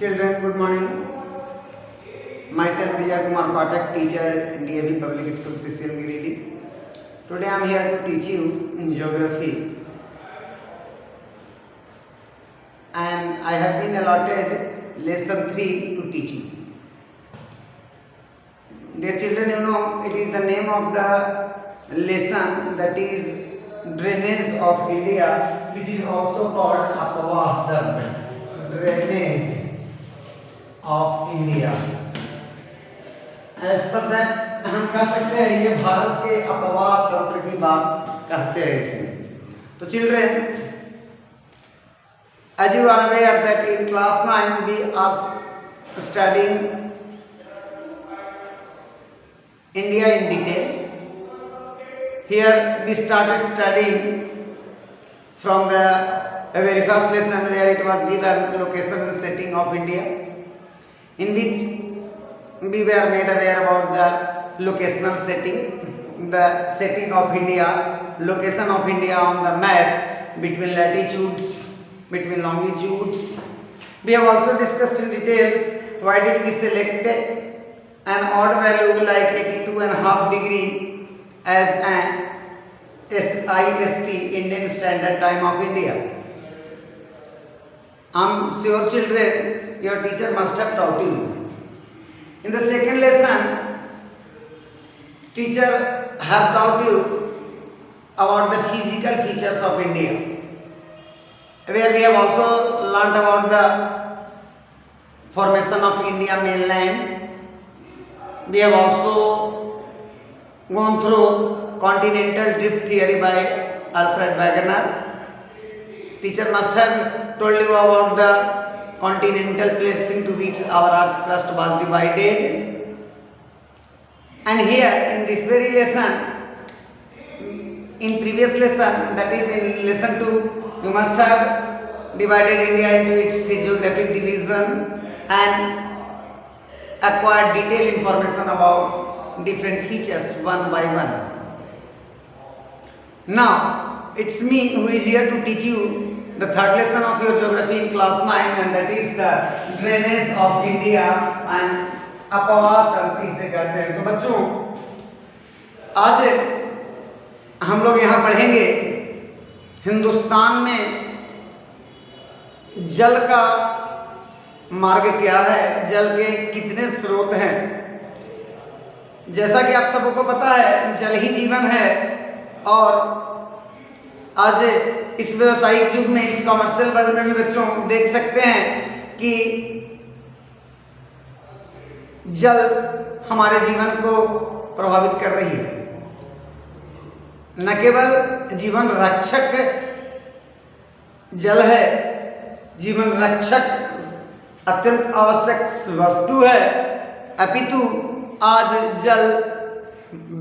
Children, good morning. Myself Vijay Kumar Pathak, teacher, DAV Public School, CCL Giridih. Today I am here to teach you in geography, and I have been allotted lesson 3 to teach you. Dear children, you know it is the name of the lesson, that is drainage of India, which is also called Apavahdam. Drainage of India. As per that हम कह सकते हैं ये भारत के अपवाह तंत्र की बात कहते हैं इसमें. तो children, as you are aware that in class 9 we are studying India in detail. Here we started studying from the very first lesson where it was given location and setting of India, in which we were made aware about the locational setting, the setting of India, location of India on the map between latitudes, between longitudes. We have also discussed in details why did we select an odd value like 82.5 degree as an SIST, Indian Standard Time of India. I am sure children your teacher must have taught you. In the second lesson, teacher have taught you about the physical features of India, where we have also learnt about the formation of India mainland. We have also gone through continental drift theory by Alfred Wegener. Teacher must have told you about the continental plates into which our earth crust was divided. And here in this very lesson, in previous lesson, that is in lesson 2, you must have divided India into its physiographic division and acquired detailed information about different features one by one. Now it's me who is here to teach you the third lesson of your geography in class 9, and that is the drainage of India and अपवाह तंत्र इसे कहते हैं. तो बच्चों, आज हम लोग यहाँ पढ़ेंगे हिंदुस्तान में जल का मार्ग क्या है, जल के कितने स्रोत हैं. जैसा कि आप सबको पता है, जल ही जीवन है. और आज इस व्यावसायिक युग में, इस कमर्शियल वर्ल्ड में भी बच्चों देख सकते हैं कि जल हमारे जीवन को प्रभावित कर रही है. न केवल जीवन रक्षक जल है, जीवन रक्षक अत्यंत आवश्यक वस्तु है, अपितु आज जल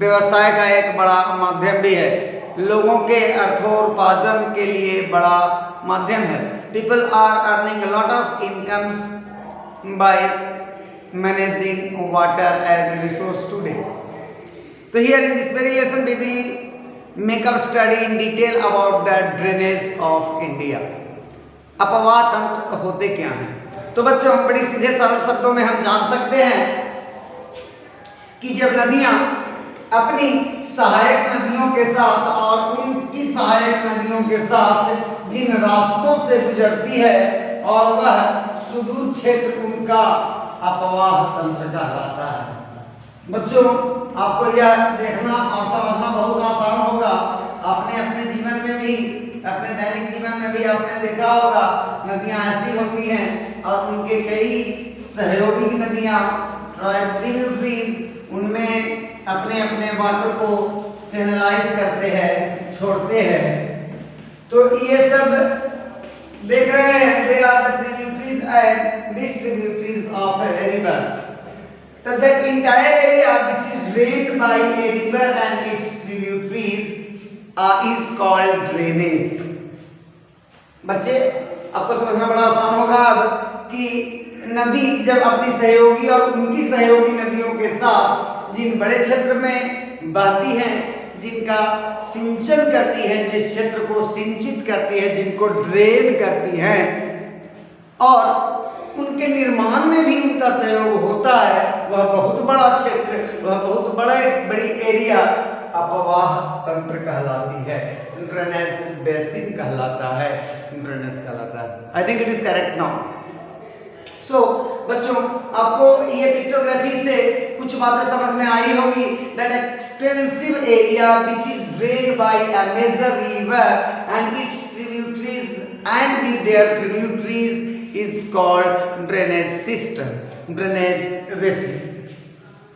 व्यवसाय का एक बड़ा माध्यम भी है. लोगों के अर्थोपार्जन के लिए बड़ा माध्यम है. People are earning lot of incomes by managing water as resource today. तो here in this very lesson we will make up study in detail about the drainage of India. अपवाह तंत्र होते क्या हैं. तो बच्चों, हम बड़ी सीधे सरल शब्दों में हम जान सकते हैं कि जब नदियां अपनी सहायक नदियों के साथ और उनकी सहायक नदियों के साथ जिन रास्तों से गुजरती है, और वह सुदूर क्षेत्र उनका अपवाह तंत्र कहलाता है. बच्चों, आपको यह देखना और समझना बहुत आसान होगा. आपने अपने जीवन में भी, अपने दैनिक जीवन में भी आपने देखा होगा, नदियां ऐसी होती हैं और उनके कई सहयोगी नदियां, ट्रिब्यूटरीज, उनमें अपने अपने वाटर को चैनलाइज करते हैं, छोड़ते हैं. तो ये सब देख रहे हैं, they are the tributaries and distributaries of rivers. So the entire area which is drained by a river and its tributaries is called drainage. बच्चे, आपको समझना बड़ा आसान होगा अब कि नदी जब अपनी सहयोगी और उनकी सहयोगी नदियों के साथ जिन बड़े क्षेत्र में बहती हैं, जिनका सिंचन करती है, जिस क्षेत्र को सिंचित करती है, जिनको ड्रेन करती हैं, और उनके निर्माण में भी उनका सहयोग होता है। वह बहुत बड़ा क्षेत्र, वह बहुत बड़ी एरिया अपवाह तंत्र कहलाती है, ड्रेनेज बेसिन कहलाता है, ड्रेनेज कहलाता है। I think it is correct now. So बच्चों, आपको ये पिक्टोग्राफी से कुछ बातें समझ में आई होगी। That extensive area which is drained by a major river and its tributaries and with their tributaries is called drainage system, drainage basin.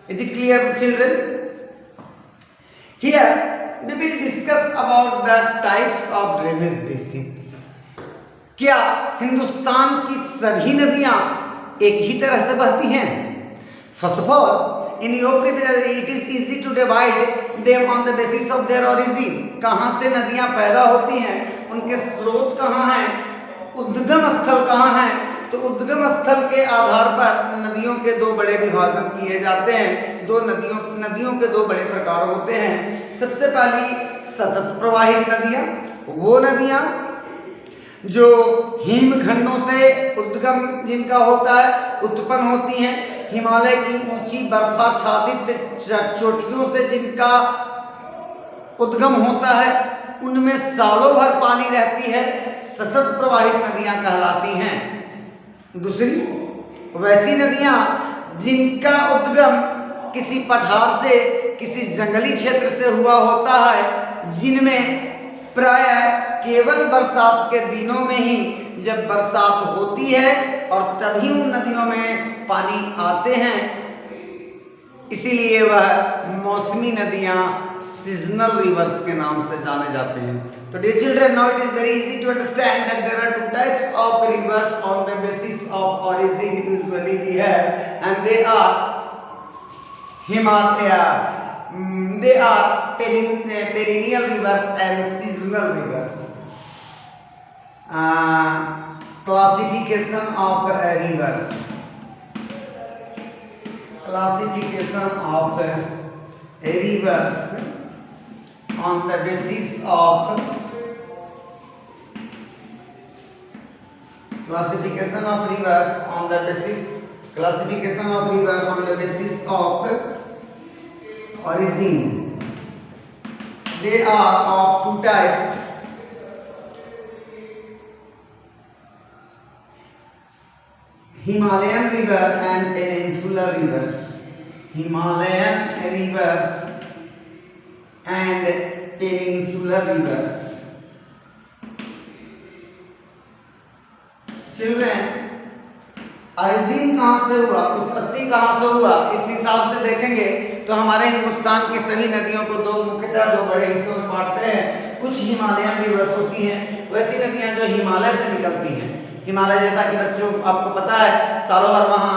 Is it clear children? Here we will discuss about the types of drainage basins. क्या हिंदुस्तान की सभी नदियां एक ही तरह से बहती हैं? First of all, in your it is easy to divide them on the basis of their origin. कहाँ से नदियां पैदा होती हैं, उनके स्रोत कहाँ हैं, उद्गम स्थल कहाँ हैं। तो उद्गम स्थल के आधार पर नदियों के दो बड़े विभाजन किए जाते हैं। नदियों के दो बड़े प्रकार होते हैं। सबसे पहली सतत प्रवाहित नदियां, वो नदियां जो हिमखंडों से उद्गम जिनका होता है, उत्पन्न होती हैं। हिमालय की ऊंची बर्फाच्छादित चोटियों से जिनका उद्गम होता है, उनमें सालों भर पानी रहती है, सतत प्रवाहित नदियां कहलाती हैं। दूसरी वैसी नदियां जिनका उद्गम किसी पठार से, किसी जंगली क्षेत्र से हुआ होता है, जिनमें प्रायः केवल बरसात के दिनों में ही जब बरसात होती है और तभी उन नदियों में पानी आते हैं, इसीलिए वह मौसमी नदियां सीजनल रिवर्स के नाम से जाने जाते हैं। तो dear children, now it is very easy to understand that there are two types of rivers on the basis of origin usually we have, and they are Himalaya, they are perennial rivers and seasonal rivers. Classification of rivers. Classification of rivers on the basis of classification of rivers on the basis of origin. They are of two types. Himalayan river and peninsular rivers. Himalayan rivers and peninsular rivers. Children, origin कहाँ से हुआ, उत्पत्ति कहाँ से हुआ, इस हिसाब से देखेंगे तो हमारे हिंदुस्तान की सभी नदियों को मुख्यतः दो बड़े हिस्सों में बांटते हैं। कुछ हिमालयन रिवर्स होती हैं, वैसी नदियां जो हिमालय से निकलती हैं। हिमालय, जैसा कि बच्चों आपको पता है, सालों भर वहाँ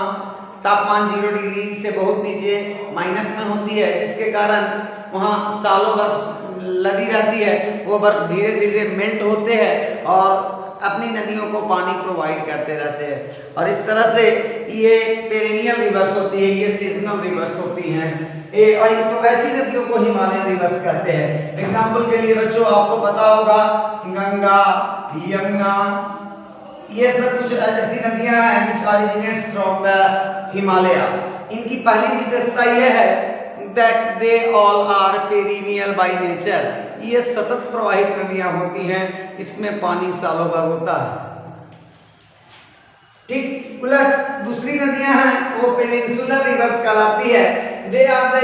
तापमान 0 डिग्री से बहुत नीचे माइनस में होती है, जिसके कारण वहाँ सालों बर्फ लदी रहती है। वो बर्फ धीरे धीरे मेल्ट होते हैं और अपनी नदियों को पानी प्रोवाइड करते रहते हैं। और इस तरह से ये पेरेनियल रिवर्स होती है, ये सीजनल रिवर्स होती हैं। और तो वैसी नदियों को हिमालयन रिवर्स कहते हैं। एग्जाम्पल के लिए बच्चों आपको पता होगा गंगा, यमुना, ये सब कुछ ऐसी नदियां हैं which originates from the Himalaya. इनकी पहली विशेषता यह है that they all are perennial by nature। ये सतत प्रवाहित नदियां होती हैं, इसमें पानी सालों भर होता है। ठीक उलट दूसरी नदियां हैं वो पेनिनसुलर रिवर्स कहलाती है। They are the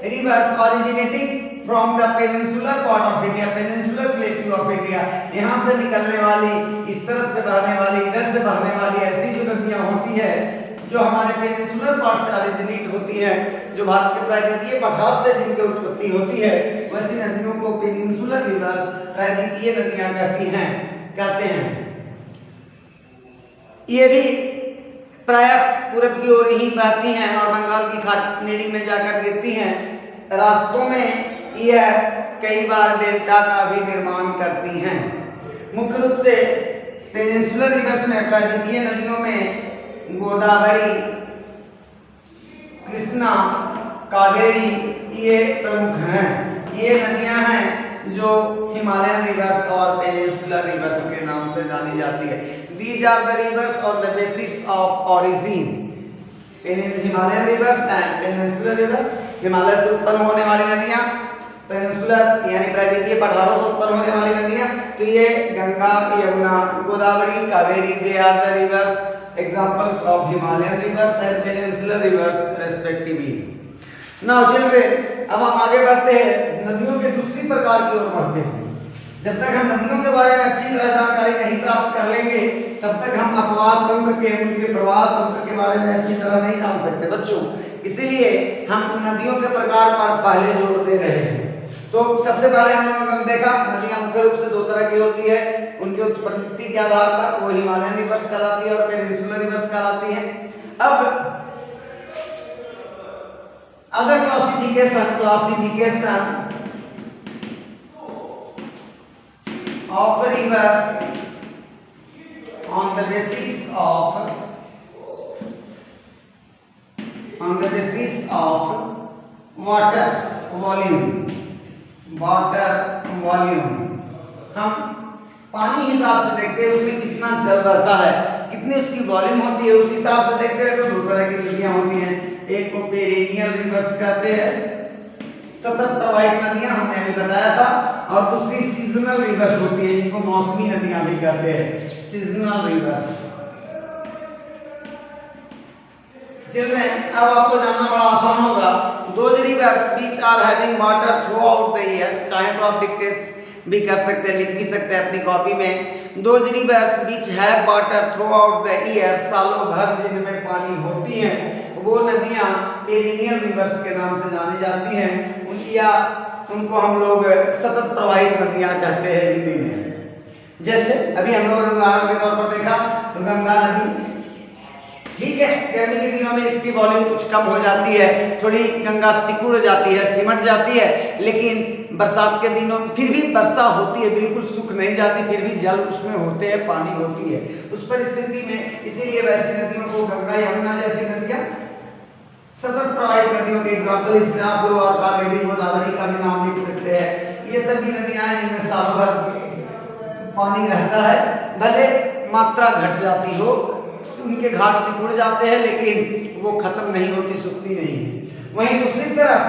rivers originating from the peninsular part of India, peninsular plateau of India. यहाँ से निकलने वाली, इस तरफ से बहने वाली, इधर से बहने वाली ऐसी जो नदियां होती है जो हमारे पेनिनसुलर पार्ट से ओरिजिनेट होती है, जो भारत के प्रायद्वीपीय पठार से जिनकी उत्पत्ति होती है, वैसी नदियों को पेनिनसुलर रिवर्स, प्रायद्वीपीय नदियां कहते हैं। ये भी प्रायः पूरब की ओर ही बहती हैं और बंगाल की खाड़ी में जाकर गिरती हैं। रास्तों में यह कई बार डेल्टा का भी निर्माण करती हैं। मुख्य रूप से पेनिनसुलर रिवर्स में प्रायद्वीपीय नदियों में गोदावरी, कृष्णा, कावेरी ये प्रमुख हैं। ये नदियां हैं जो हिमालयन रिवर्स और पेनिनसुलर रिवर्स के नाम से जानी जाती है। These are the rivers on the basis of origin. Himalayan rivers and peninsular rivers, Himalaya से उत्पन्न होने वाली नदियां, पेनिनसुलर यानी प्रायद्वीपीय पठारों से उत्पन्न होने वाली नदियां, तो ये Ganga, Yamuna, Godavari, Kaveri, they are the rivers examples of Himalayan rivers and peninsular rivers respectively. Now children, अब हम आगे बढ़ते हैं, नदियों के दूसरी प्रकार की ओर बढ़ते हैं। जब तक हम नदियों के बारे में अच्छी तरह जानकारी नहीं प्राप्त कर लेंगे, तब तक हम अपवाह तंत्र के, उनके प्रवाह तंत्र के बारे में अच्छी तरह नहीं जान सकते बच्चों। इसीलिए हम नदियों के प्रकार पर पहले जोर दे रहे हैं। तो सबसे पहले हम लोगों ने देखा नदियां मुख्य रूप से दो तरह की होती है, उनकी उत्पत्ति के आधार पर, वो हिमालयन रिवर्स कहलाती है और पेनिनसुलर रिवर्स कहलाती है। अब other classification of rivers on the basis of water volume। हम पानी हिसाब से देखते हैं उसमें कितना जल रहता है, कितनी उसकी वॉल्यूम होती है, उस हिसाब से देखते हैं। तो दो तरह की नदियां होती हैं, एक को पेरेनियल रिवर्स कहते हैं, सतत प्रवाहित नदियां, हमने अभी बताया था, और दूसरी सीजनल रिवर्स होती है, जिनको मौसमी नदियां भी कहते हैं, सीजनल रिवर्स। चिल्ड्रन, अब आपको जानना बड़ा आसान होगा, those rivers which are having water throughout the year, चाहे तो आप डिक्टेट भी कर सकते हैं, लिख भी सकते हैं अपनी कॉपी में। Those rivers which have water throughout the year, सालों भर जिनमें पानी होती हैं, वो नदियां पेरिनियल रिवर्स के नाम से जानी जाती हैं। उनको हम लोग सतत प्रवाहित नदियां कहते हैं हिंदी में। जैसे अभी हम लोगों ने उदाहरण के तौर पर देखा तो गंगा नदी, ठीक है, गर्मी के दिनों में इसकी वॉल्यूम कुछ कम हो जाती है, थोड़ी गंगा सिकुड़ जाती है, सिमट जाती है, लेकिन बरसात के दिनों में फिर भी वर्षा होती है, बिल्कुल सूख नहीं जाती, फिर भी जल उसमें होते हैं, पानी होती है उस परिस्थिति में। इसीलिए वैसी नदियों को गंगा, यमुना जैसी नदियां सतत प्रवाहित नदियों के एग्जाम्पल इसमें आप लोग और कावेरी, गोदावरी का भी नाम लिख सकते हैं। ये सभी नदियां हैं जिनमें सालों भर पानी रहता है, भले मात्रा घट जाती हो, उनके घाट सिकुड़ जाते हैं, लेकिन वो खत्म नहीं होती, सूखती नहीं है। वहीं दूसरी तरफ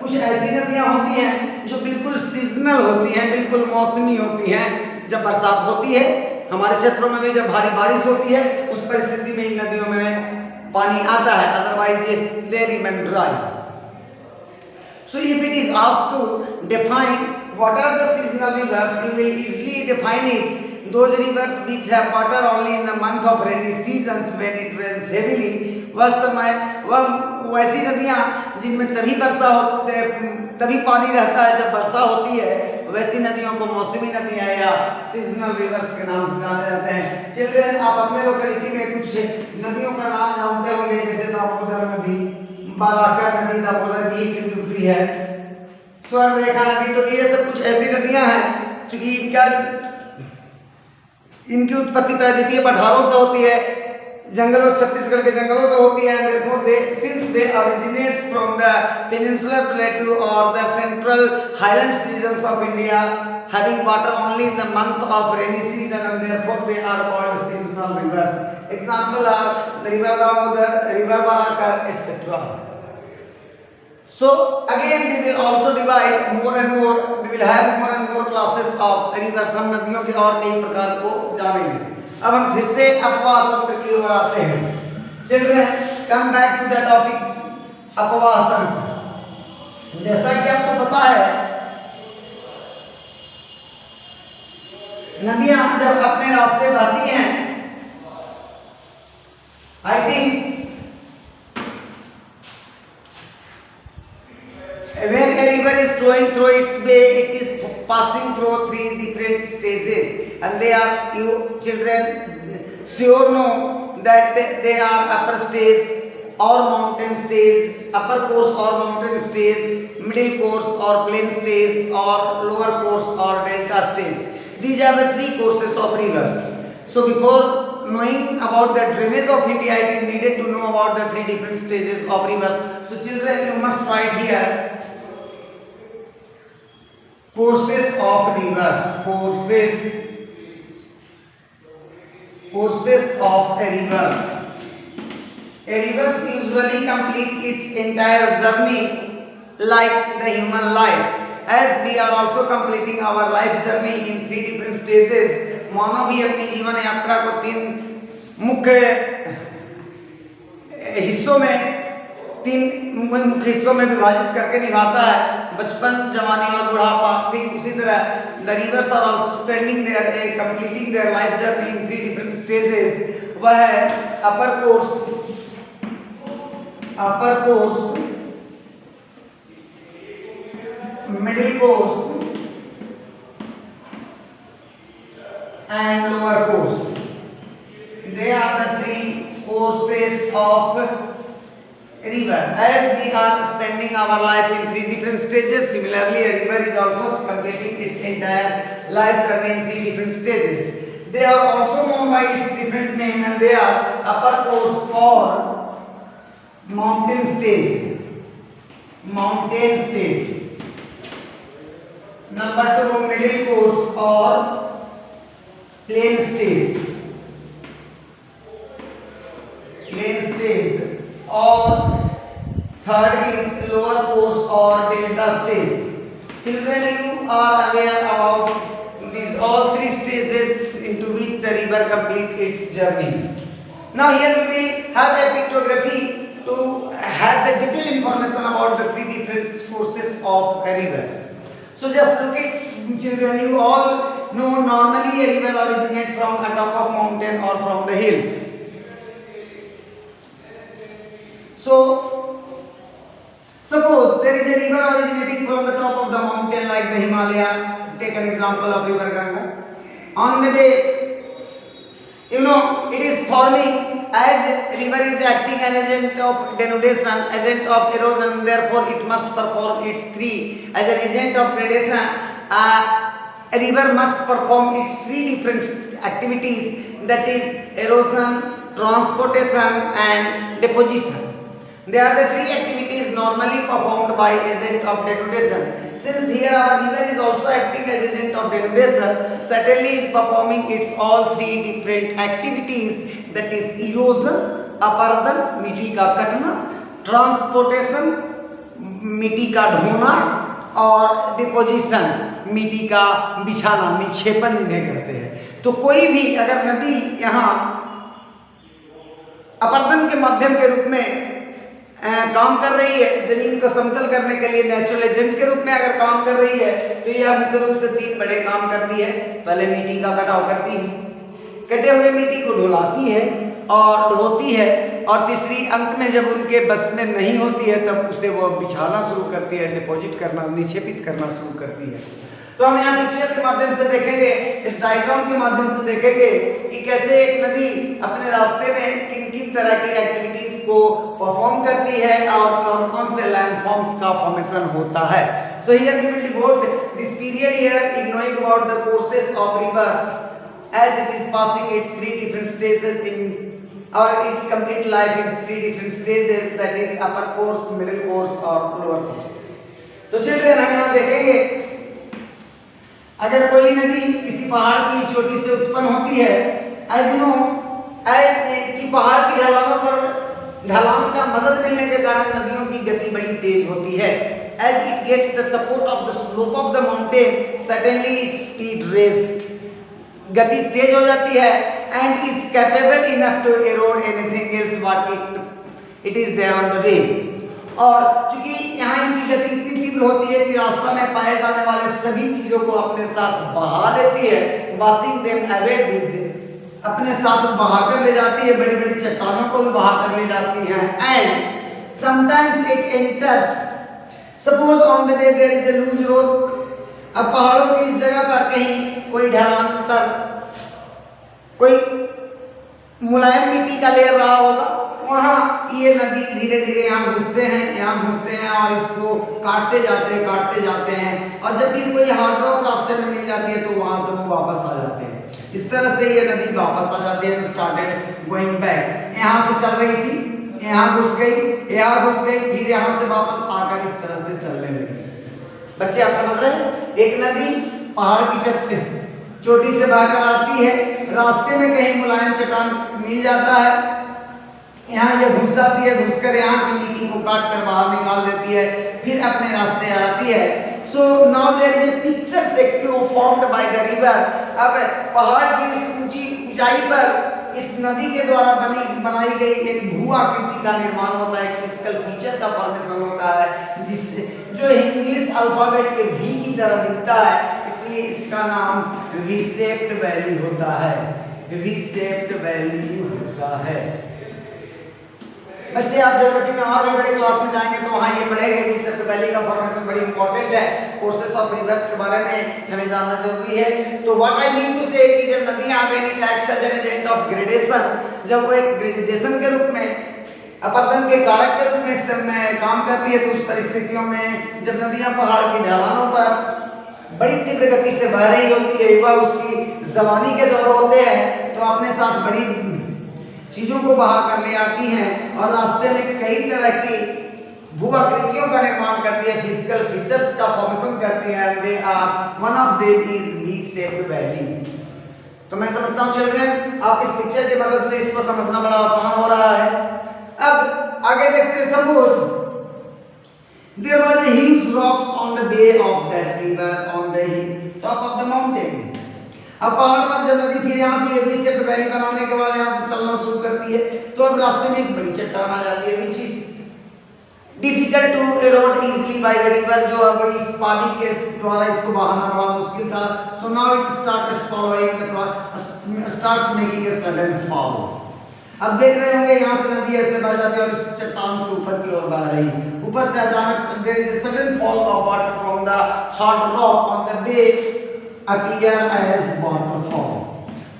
कुछ ऐसी नदियां होती हैं जो बिल्कुल सीजनल होती हैं, बिल्कुल मौसमी होती हैं। जब बरसात होती है, हमारे क्षेत्रों में भी जब भारी बारिश होती है, उस परिस्थिति में इन नदियों में पानी आता है, otherwise they remain dry. So if it is asked to define what are the seasonal rivers, you will easily define it. Those rivers which have water only in the month of rainy seasons when it rains heavily, वह वैसी नदियाँ जिनमें तभी वर्षा होते, तभी पानी रहता है जब वर्षा होती है, वैसी नदियों को मौसमी नदियाँ या सीजनल रिवर्स के नाम से जाने जाते हैं। चिल्ड्रन, आप अपने लोकेलिटी में कुछ नदियों का नाम जानते होंगे, जैसे दामोदर नदी, बालाकर नदी दामोदर की ट्रिब्यूटरी है, स्वर्णरेखा नदी। तो ये सब कुछ ऐसी नदियां हैं क्योंकि इनकी उत्पत्ति प्रायद्वीपीय पठारों से होती है, जंगलों, छत्तीसगढ़ के जंगलों से होती है। therefore since they originates from the peninsular plateau or the central highlands regions of India, having water only in the month of rainy season, and therefore they are called seasonal rivers. Example are the river Damodar, river Barakar, etc. So again we will also divide more and more, we will have more and more classes of rivers। हम नदियों के और कई प्रकार को जानेंगे। अब हम फिर से अपवाह तंत्र की ओर आते हैं। Children, come back to the topic अपवाह तंत्र। जैसा कि आपको पता है, नदियां जब अपने रास्ते बहती हैं, I think when a river is flowing through its way, it is passing through three different stages, and they are, you children sure know that they are upper stage or mountain stage, upper course or mountain stage, middle course or plain stage, or lower course or delta stage. These are the three courses of rivers. So before knowing about the drainage of India, it is needed to know about the three different stages of rivers. So children, you must write here courses of rivers, courses of rivers. A river usually complete its entire journey like the human life, as we are also completing our life journey in 3 different stages. मानव भी अपनी जीवन यात्रा को 3 मुख्य हिस्सों में विभाजित करके निभाता है, बचपन, जवानी और बुढ़ापा। ठीक उसी तरह the rivers are also spending their completing their life journey in 3 different stages. वह है upper course, middle course and lower course. They are the 3 courses of river. As we are spending our life in 3 different stages, similarly a river is also completing its entire life journey in 3 different stages. They are also known by its different name, and they are upper course or mountain stage. Number 2, middle course or plain stage, or third is lower course or delta stage. Children, you are aware about these all 3 stages into which the river complete its journey. Now here we will have a pictography to have the detailed information about the 3 different courses of a river. So just look at, children, you all know normally a river originates from a top of mountain or from the hills. So suppose there is a river originating from the top of the mountain like the Himalaya. Take an example of river Ganga. On the day, it is forming, as river is acting an agent of denudation, agent of erosion, therefore it must perform its 3 as an agent of predation. A river must perform its 3 different activities, that is erosion, transportation and deposition. They are the 3 activities normally performed by agent of denudation. Since here our river is also acting as agent of denudation, certainly is performing its all 3 different activities, that is erosion, अपर्दन मिट्टी का कटना, transportation मिट्टी का ढोना और deposition मिट्टी का बिछाना, निक्षेपन जिन्हें कहते हैं। तो कोई भी अगर नदी यहाँ अपर्दन के माध्यम के रूप में काम कर रही है, जमीन को समतल करने के लिए नेचुरल एजेंट के रूप में अगर काम कर रही है, तो यह मुख्य रूप से 3 बड़े काम करती है। पहले मिट्टी का कटाव करती है, कटे हुए मिट्टी को ढुलाती है और ढोती है, और तीसरी अंत में जब उनके बस में नहीं होती है तब उसे वो बिछाना शुरू करती है, डिपॉजिट करना, निक्षेपित करना शुरू करती है। तो हम यहाँ पिक्चर के माध्यम से देखेंगे, इस डायग्राम के माध्यम से देखेंगे कि कैसे एक नदी अपने रास्ते में किन किन तरह की एक्टिविटीज को परफॉर्म करती है और कौन कौन से लैंडफॉर्म्स का फॉर्मेशन होता है। So here we will devote this period here in knowing about the courses of rivers as it is passing its 3 different stages in or its complete life in 3 different stages, that is upper course, middle course और lower course। तो children हम यहाँ देखेंगे, अगर कोई नदी किसी पहाड़ की चोटी से उत्पन्न होती है, as you know, कि पहाड़ की ढलानों पर ढलान का मदद मिलने के कारण नदियों की गति बड़ी तेज होती है। As it gets the support of the slope of the mountain, suddenly its speed raised, गति तेज हो जाती है, and is capable enough to erode anything else what it is there on the way। और चूंकि यहाँ इनकी गति इतनी तीव्र होती है कि रास्ता में पाए जाने वाले सभी चीजों को अपने साथ बहा लेती है, washing them away with, अपने साथ बहा कर ले जाती है, बड़ी बड़ी चट्टानों को भी बहा कर ले जाती है। and sometimes it enters, suppose on the way there is a loose rock, अब पहाड़ों की इस जगह पर कहीं कोई ढलान पर कोई मुलायम मिट्टी का लेयर रहा होगा, वहाँ ये नदी धीरे धीरे यहाँ घुसते हैं और इसको काटते जाते हैं और जब भी कोई हार्ड रॉक रास्ते में मिल जाती है तो वहाँ से वो वापस आ जाते हैं। इस तरह से ये नदी वापस आ जाती है, स्टार्टेड गोइंग बैक। यहाँ से चल रही थी, यहाँ घुस गई, फिर यहाँ से वापस आकर इस तरह से चलने लगी। बच्चे आप समझ रहे हैं? एक नदी पहाड़ की चोटी से बहकर आती है, रास्ते में कहीं मुलायम चट्टान मिल जाता है, यहाँ ये घुस जाती है, घुसकर यहाँ की मिट्टी को काट कर बाहर निकाल देती है, फिर अपने रास्ते आती है। So now there is a picturesque formed by the river. अब पहाड़ की इस ऊंची ऊंचाई पर इस नदी के द्वारा बनाई गई एक भू आकृति का निर्माण होता है, एक फिजिकल फीचर का फॉर्मेशन होता है, जिससे जो इंग्लिश अल्फाबेट के वी की तरह दिखता है, इसलिए इसका नाम वी शेप्ड वैली होता है। वी शेप्ड वैली होता है। बच्चे आप ज्योग्राफी में और भी बड़े क्लास में जाएंगे तो वहाँ ये पढ़ेंगे कि वी शेप्ड वैली का फॉर्मेशन बड़ी इंपॉर्टेंट है। कोर्सेस ऑफ रिवर्स के बारे में हमें जानना जरूरी है। तो व्हाट आई मीन टू से कि जब नदियां being acts as an agent of gradation, जब वो एक ग्रेडेशन के रूप में, अपरदन के कारक के रूप में इसमें काम करती है, तो उस परिस्थितियों में जब नदियां पहाड़ की ढलानों पर बड़ी तीव्र गति से बह रही होती है, वह उसकी जवानी के दौर होते हैं, तो अपने साथ बड़ी चीजों को बहा कर ले आती हैं और रास्ते में कई तरह की भू आकृतियों का निर्माण करती है, फिजिकल फीचर्स का फॉर्मेशन करती है। They are one of them is V shaped valley. तो मैं समझता हूं चिल्ड्रन आप इस पिक्चर की मदद से इसको समझना बड़ा आसान हो रहा है। अब आगे देखते हैं। Suppose there was a huge rocks on the bay of that river on the top of the mountain। अब पहाड़ पर जब नदी फिर यहाँ से वी शेप्ड वैली बनाने के बाद यहाँ से चलना शुरू करती है, तो अब रास्ते में एक बड़ी चट्टान आ जाती है, which is difficult to erode easily by the river। जो अब इस पानी के द्वारा इसको बहाना बड़ा मुश्किल था। so now it starts making a sudden fall। अब देख रहे होंगे यहाँ से नदी ऐसे बह जाती है और इस चट्टान से ऊपर की ओर बह रही है। ऊपर से अचानक there is a sudden fall of water from the hard rock on the bay appear as waterfall।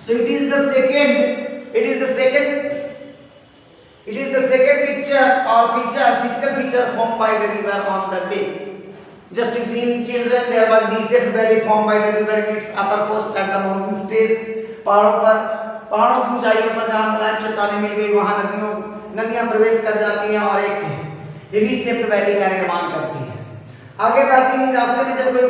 so it is the second picture or physical feature formed by the river on the bay। just you see children, there was V-shaped valley formed by the river in its upper course at the mountain stage। पहाड़ों की ऊंचाइयों पर जहां मुलायम चट्टानें मिल गई, वहां नदियां प्रवेश कर जाती हैं और एक वी शेप्ड वैली का निर्माण करती हैं। आगे बढ़ती हुई रास्ते में जब कोई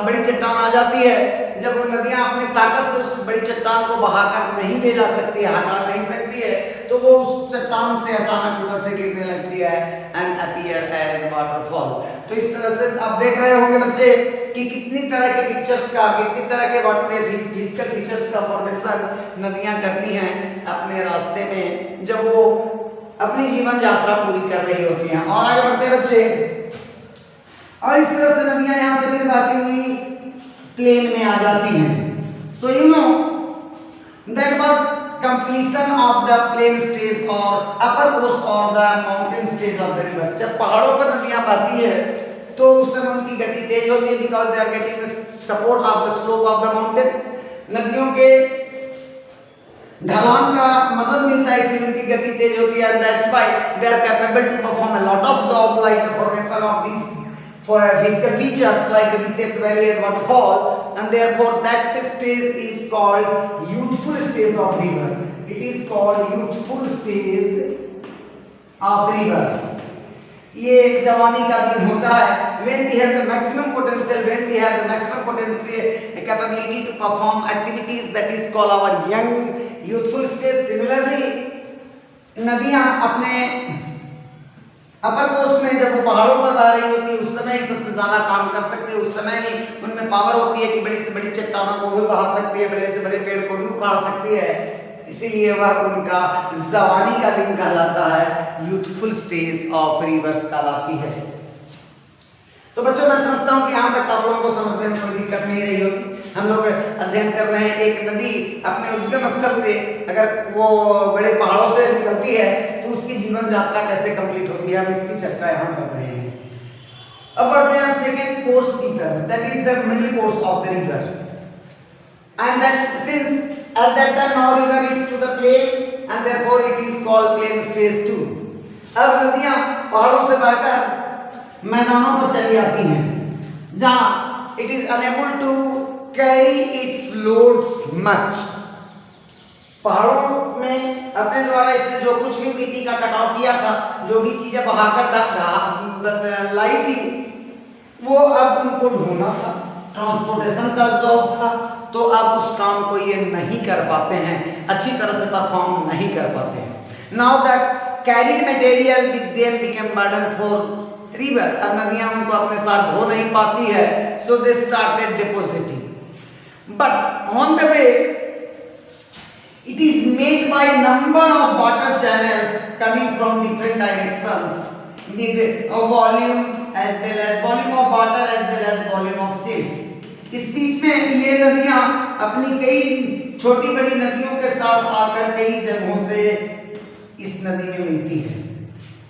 बड़ी चट्टान आ जाती है, जब वो नदियां अपनी ताकत से उस बड़ी चट्टान को बहाकर नहीं ले जा सकती है, हटा नहीं सकती है, तो वो उस चट्टान से अचानक ऊपर से गिरने लगती है एंड अपीयर एज वाटरफॉल। तो इस तरह से आप देख रहे होंगे बच्चे कि कितनी तरह के पिक्चर्स का, कितनी तरह के वाटर फिजिकल फीचर्स का फॉर्मेशन नदियां करती हैं अपने रास्ते में, जब वो अपनी जीवन यात्रा पूरी कर रही होती हैं। और आगे बढ़ते हैं बच्चे, और इस तरह से नदियां यहाँ से फिर बहती हुई प्लेन में आ जाती हैं। So you know that was completion of the plain stage और अपर कोर्स और the mountain stage of the river. जब पहाड़ों पर नदियां बहती है तो उस समय उनकी गति तेज होती है, because they are getting the support of the slope of the mountains. नदियों के ढलान का मदद मिलता है, इसलिए उनकी गति तेज होती है। That's why they are capable to perform a lot of job like the formation of these for physical features like the V-shaped valley and waterfall, and therefore that stage is called youthful stage of river। it is called youthful stage of river। ये जवानी का दिन होता है, when we have the maximum potential, when we have the maximum potential capability to perform activities, that is called our young youthful stage। similarly नदियां अपने अपर course में जब वो पहाड़ों पर बह रही होती है, उस समय ही सबसे ज्यादा काम कर सकते हैं। उस समय ही उनमें पावर होती है कि बड़ी से बड़ी चट्टानों को भी बहा सकती है, बड़े से बड़े पेड़ को भी उखाड़ सकती है, इसीलिए वह उनका जवानी का दिन कहलाता है, यूथफुल स्टेज ऑफ रिवर्स कहलाती है। तो बच्चों मैं समझता हूँ कि यहाँ तक आप लोगों को समझने में कोई दिक्कत नहीं रही होगी। हम लोग अध्ययन कर रहे हैं एक नदी अपने उद्गम स्थल से अगर वो बड़े पहाड़ों से निकलती है तो उसकी जीवन यात्रा कैसे कंप्लीट होती है, हम इसकी चर्चा यहाँ कर रहे हैं। अब बढ़ते हैं सेकेंड कोर्स की तरफ, that is the middle course of the river, and that since at that time now river is to the plain and therefore it is called plain stage 2। अब नदियां पहाड़ों से बहकर मैदानों पर चली आती हैं जहां it is unable to carry its loads much. पहाड़ों में अपने द्वारा इसने जो कुछ भी मिट्टी का कटाव किया था, जो भी चीजें बहाकर लाई थी, वो अब उनको ढूंढना था, ट्रांसपोर्टेशन का जॉब था, तो अब उस काम को ये नहीं कर पाते हैं, अच्छी तरह से परफॉर्म नहीं कर पाते हैं। Now that carried material with them become burden for river, अब नदियां उनको अपने साथ ढो नहीं पाती है, so they started depositing, but on the way it is made by number of water channels coming from different directions with a volume as well as volume of water as well as volume of silt। इस बीच में ये नदियां अपनी कई छोटी बड़ी नदियों के साथ आकर कई जगहों से इस नदी में मिलती है।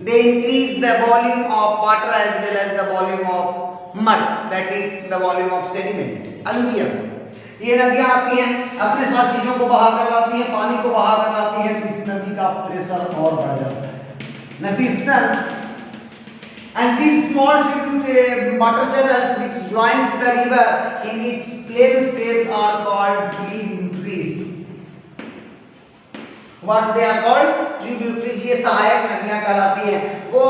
They increase the volume of water as well as the volume of mud, that is the volume of sediment, alluvium। ये नदियां आती हैं, अपने साथ चीजों को बहा कर लाती हैं, पानी को बहा कर लाती हैं, तो इस नदी का प्रेशर और बढ़ जाता है। नदीस्थल and these small water channels which joins the river in its plain space are called tributaries। What they are called? Tributaries। ये सहायक नदियां कहलाती हैं। वो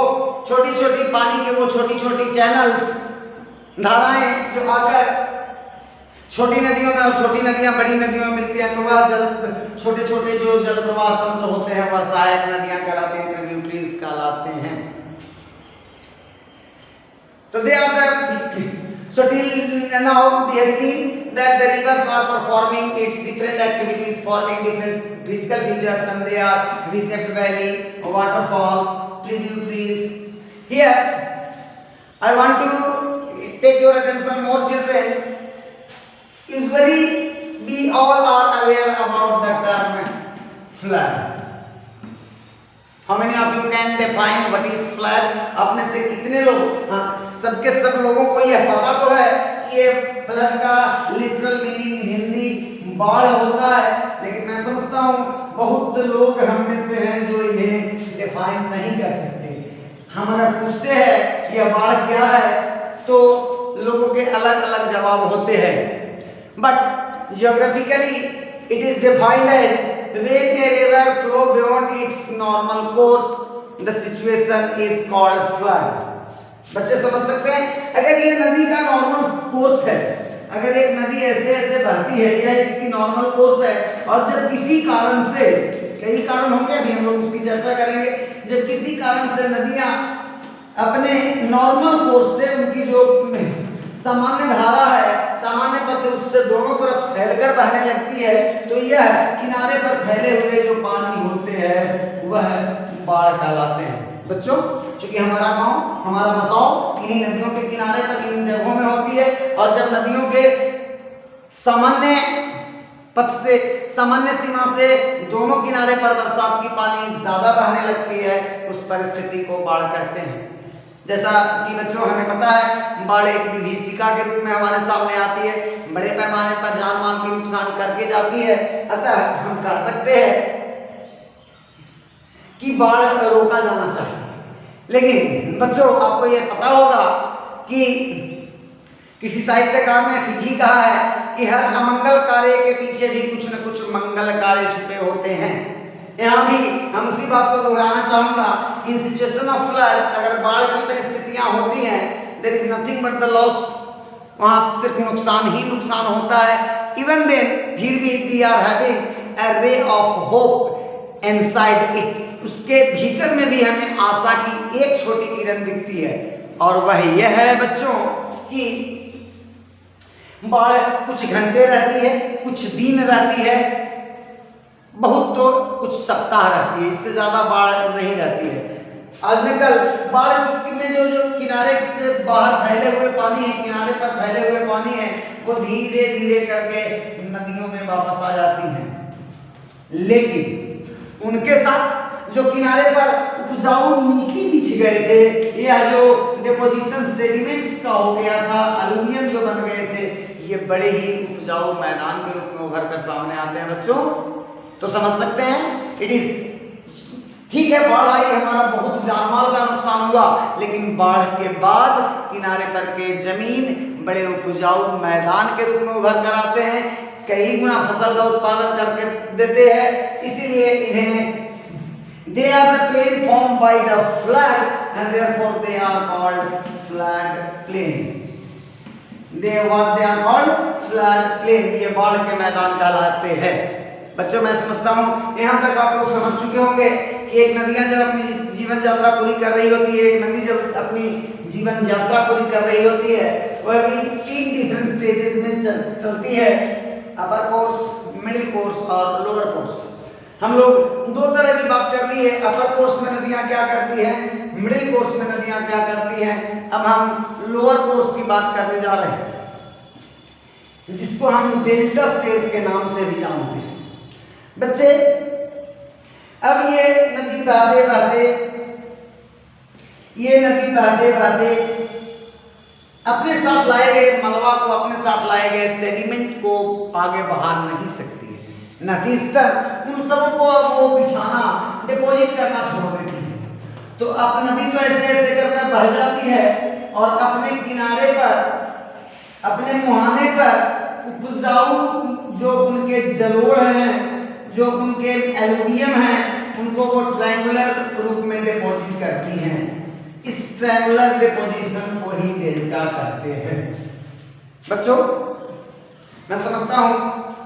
छोटी छोटी पानी के वो छोटी छोटी चैनल्स, धाराएं जो आकर छोटी नदियों में और छोटी नदियां बड़ी नदियों में मिलती हैं, तो वह जल छोटे छोटे जो जल प्रवाह तंत्र होते हैं वह सहायक नदियां कहलाती हैं, ट्रिब्यूटरीज कहलाते हैं। तो they are the so till now we have seen that the rivers are performing its different activities, forming different physical features, and they are Vizag Valley, waterfalls, tributaries. Here I want to take your attention, more children. Usually we all are aware about the term flood। How many of you can define what is flood? आप में से कितने लोग, हाँ सबके सब लोगों को यह पता तो है कि ये फ्लड का लिटरल मीनिंग हिंदी बाढ़ होता है, लेकिन मैं समझता हूँ बहुत लोग हम में से हैं जो इन्हें डिफाइन नहीं कर सकते। हम अगर पूछते हैं कि यह बाढ़ क्या है तो लोगों के अलग अलग जवाब होते हैं, but geographically it is defined as when a river flow beyond its normal course, the situation is called flood। बच्चे समझ सकते हैं, अगर ये नदी का नॉर्मल कोर्स है, अगर एक नदी ऐसे ऐसे बहती है, यह इसकी नॉर्मल कोर्स है, और जब किसी कारण से, कई कारण होंगे अभी हम लोग उसकी चर्चा करेंगे, जब किसी कारण से नदियां अपने नॉर्मल कोर्स से, उनकी जो सामान्य धारा है, सामान्य पथ उससे दोनों तरफ फैलकर बहने लगती है, तो यह किनारे पर फैले हुए जो पानी होते हैं वह बाढ़ कहलाते हैं। बच्चों, चूंकि हमारा गांव, हमारा बसाव इन्हीं नदियों के किनारे पर, इन जगहों में होती है, और जब नदियों के सामान्य पथ से, सामान्य सीमा से दोनों किनारे पर बरसात की पानी ज्यादा बहने लगती है, उस परिस्थिति को बाढ़ कहते हैं। जैसा कि बच्चों हमें पता है, बाढ़ एक विभीषिका के रूप में हमारे सामने आती है, बड़े पैमाने पर जान माल की नुकसान करके जाती है। अतः हम कह सकते हैं कि बाढ़ रोका जाना चाहिए। लेकिन बच्चों, आपको यह पता होगा कि किसी साहित्यकार ने ठीक ही कहा है कि हर अमंगल कार्य के पीछे भी कुछ न कुछ मंगल कार्य छुपे होते हैं। यहाँ भी हम उसी बात को दोहराना चाहूंगा, इन सिचुएशन ऑफ फ्लड, अगर बाढ़ की परिस्थितियां होती हैं, there is nothing but the loss, वहां सिर्फ नुकसान ही नुकसान होता है। इवन देन, फिर भी we are having a ray of hope inside it, उसके भीतर में भी हमें आशा की एक छोटी किरण दिखती है, और वह यह है बच्चों कि बाढ़ कुछ घंटे रहती है, कुछ दिन रहती है, बहुत तो कुछ सप्ताह रहती है, इससे ज्यादा बाढ़ नहीं रहती है। आज में कल बाढ़ में जो किनारे से बाहर फैले हुए पानी है, किनारे पर फैले हुए पानी है, वो धीरे धीरे करके नदियों में वापस आ जाती हैं। लेकिन उनके साथ जो किनारे पर उपजाऊ मिट्टी बिछ गए थे, या जो डिपोजिशन सेडिमेंट्स का हो गया था, एल्यूमिनियम जो बन गए थे, ये बड़े ही उपजाऊ मैदान के रूप में उभर कर सामने आते हैं। बच्चों, तो समझ सकते हैं, इट इज ठीक है, बाढ़ आई, हमारा बहुत जानमाल का नुकसान हुआ, लेकिन बाढ़ के बाद किनारे पर के जमीन बड़े उपजाऊ मैदान के रूप में उभर कर आते हैं, कई गुना फसल का उत्पादन करके देते हैं। इसीलिए इन्हें they are the plain formed by the flood and therefore they are called flood plain। They are called flood plain, ये बाढ़ के मैदान कहलाते हैं। बच्चों मैं समझता हूँ यहाँ तक आप लोग समझ चुके होंगे कि एक नदियाँ जब अपनी जीवन यात्रा पूरी कर रही होती है, एक नदी जब अपनी जीवन यात्रा पूरी कर रही होती है वह भी 3 डिफरेंट स्टेजेस में चलती है, अपर कोर्स, मिडिल कोर्स और लोअर कोर्स। हम लोग 2 तरह की बात कर ली है, अपर कोर्स में नदियाँ क्या करती हैं, मिडिल कोर्स में नदियाँ क्या करती हैं। अब हम लोअर कोर्स की बात करने जा रहे हैं जिसको हम डेल्टा स्टेज के नाम से भी जानते हैं। बच्चे अब ये नदी बहते बहते अपने साथ लाए गए मलबा को, अपने साथ लाए गए सेडिमेंट को आगे बढ़ा नहीं सकती है। नतीजतन उन सबको अब वो बिछाना, डिपॉजिट करना छोड़ देती है। तो अब नदी तो ऐसे ऐसे करके बह जाती है और अपने किनारे पर, अपने मुहाने पर उपजाऊ जो उनके जलोढ़ हैं, जो उनके एल्यूमिनियम हैं, उनको वो ट्रायंगुलर रूप में डिपॉजिट करती हैं। इस ट्रायंगुलर डिपोजिशन को ही डेल्टा कहते हैं। बच्चों मैं समझता हूँ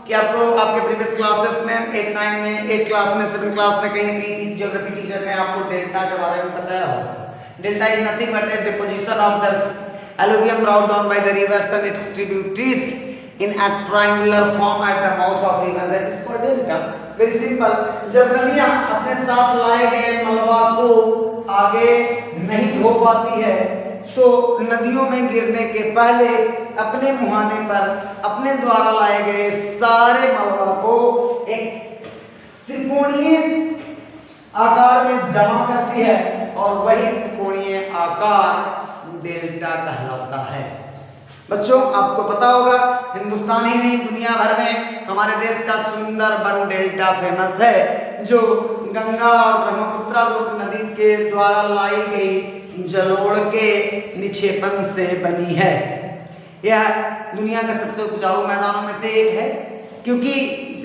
कि आपको आपके प्रीवियस क्लासेस में 8, 9 में, 8 क्लास में, 7 क्लास में कहीं ना कहीं ज्योग्राफी टीचर ने आपको डेल्टा के बारे में बताया होगा। Delta is nothing but A deposition of the alluvium brought down by the rivers and its tributaries in a triangular form at the mouth of river, that is called delta. Very simple. जब नदियाँ अपने साथ लाए गए मलबा को आगे नहीं ढो पाती है तो नदियों में गिरने के पहले अपने मुहाने पर अपने द्वारा लाए गए सारे मलबा को एक त्रिकोणीय आकार में जमा करती है और वही त्रिकोणीय आकार डेल्टा कहलाता है। बच्चों आपको पता होगा हिंदुस्तान ही नहीं दुनिया भर में हमारे देश का सुंदरबन डेल्टा फेमस है, जो गंगा और ब्रह्मपुत्र दो नदी के द्वारा लाई गई जलोढ़ के निक्षेपण से बनी है। यह दुनिया का सबसे उपजाऊ मैदानों में से एक है, क्योंकि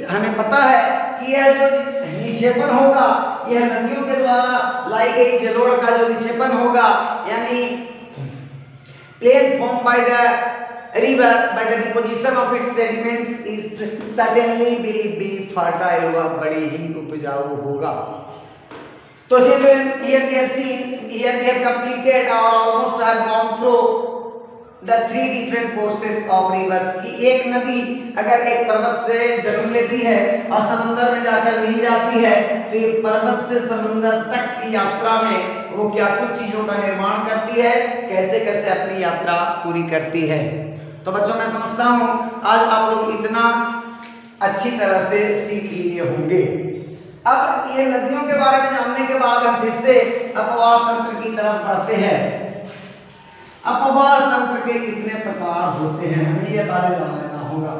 हमें पता है कि यह जो निक्षेपण होगा यह नदियों के द्वारा लाई गई जलोढ़ का जो निक्षेपण होगा, यानी plane formed by the river by the deposition of its sediments is certainly will be fertile, वह बड़ी ही उपजाऊ होगा। तो children here we have seen, here we have completed or almost have gone through the 3 different courses of rivers कि एक नदी अगर एक पर्वत से जन्म लेती है और समुद्र में जाकर मिल जाती है तो ये पर्वत से समुद्र तक की यात्रा में वो क्या कुछ चीजों का निर्माण करती है, कैसे कैसे अपनी यात्रा पूरी करती है। तो बच्चों मैं समझता हूँ आज आप लोग इतना अच्छी तरह से सीख लिए होंगे। अब ये नदियों के बारे में जानने के बाद हम फिर से अपवाह तंत्र की तरफ बढ़ते हैं। अपवाह तंत्र के कितने प्रकार होते हैं हमें ये बारे जान लेना होगा।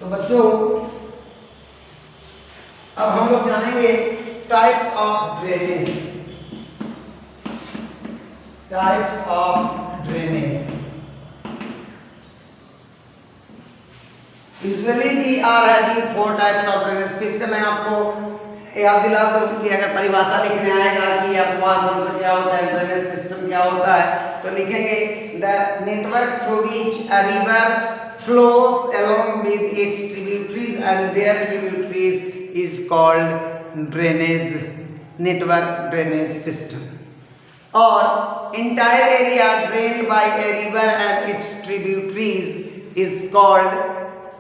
तो बच्चों अब हम लोग जानेंगे types of drainage. Types of drainage usually we are having 4 types of drainage. फिर से मैं आपको याद दिला दूं कि अगर परिभाषा लिखने आएगा कि अपवाह तंत्र क्या होता है, ड्रेनेज सिस्टम क्या होता है, तो लिखेंगे the network through which a river flows along with its tributaries and their tributaries is called drainage network, drainage system, or entire area drained by a river and its tributaries is called,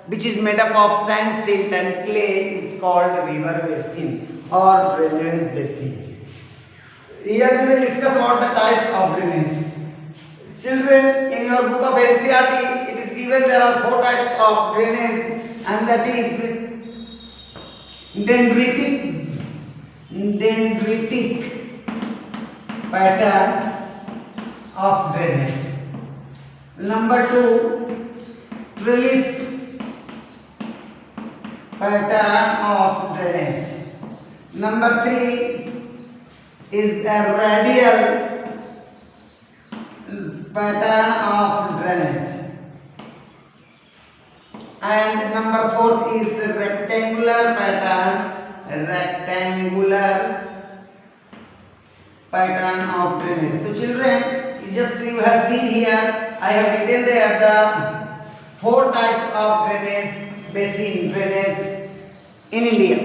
which is made up of sand, silt and clay, is called river basin or drainage basin. Here we will discuss about the types of drainage. Children, in your book of NCERT it is given there are 4 types of drainage, and that is dendritic pattern of drainage. Number 2, trellis pattern of drainage. Number 3 is a radial pattern of drainage. and number fourth is rectangular pattern of drainage. So children, just you have seen here, I have written there the four types of drainage in India.